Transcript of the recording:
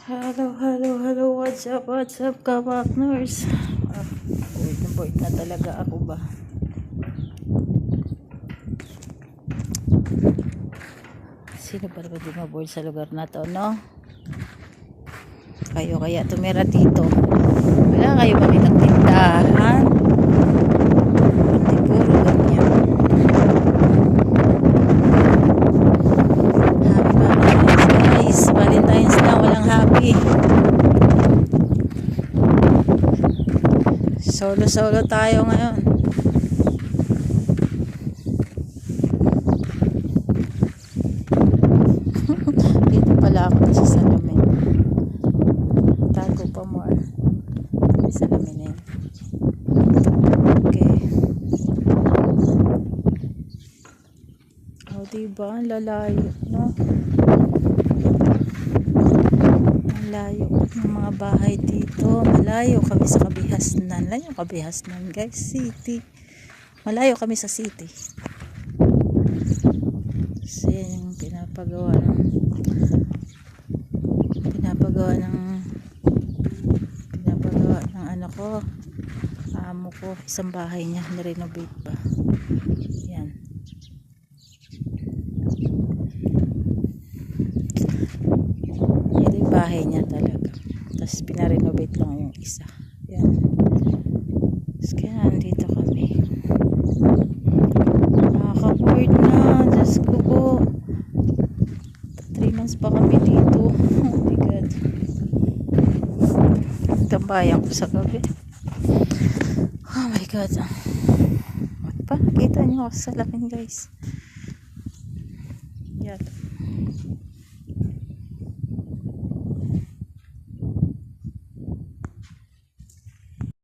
Hello, what's up, ka-partners? Bored na talaga ako ba? Sino ba naman di ma-bored sa lugar na to, no? Kayo kaya tumira dito? Wala kayo makitang tindahan? Hindi puro ganyan. Happy Valentine's, guys. Valentine's na, walang happy. Solo tayo ngayon. Dito pala ako sa salamin. Tago pa more. May salamin na yun. Okay. O, diba? Ang lalayo, no? Ang layo ng mga bahay dito. Malayo kami sa Kabihasnan. Alam yung Kabihasnan, guys? City. Malayo kami sa city. Kasi yung pinapagawa ng ano ko, amo ko, isang bahay niya, nirenovate pa. Yan. Yan yung bahay niya talaga. Tapos pinarenovate lang yung isa. Yan. Tapos kaya nandito kami. Nakaka-bored na. Diyos ko po. 3 months pa kami dito. Oh my God. Tambayan ko sa gabi. Oh my God. What pa? Kita nyo ako sa lamin, guys. Yan.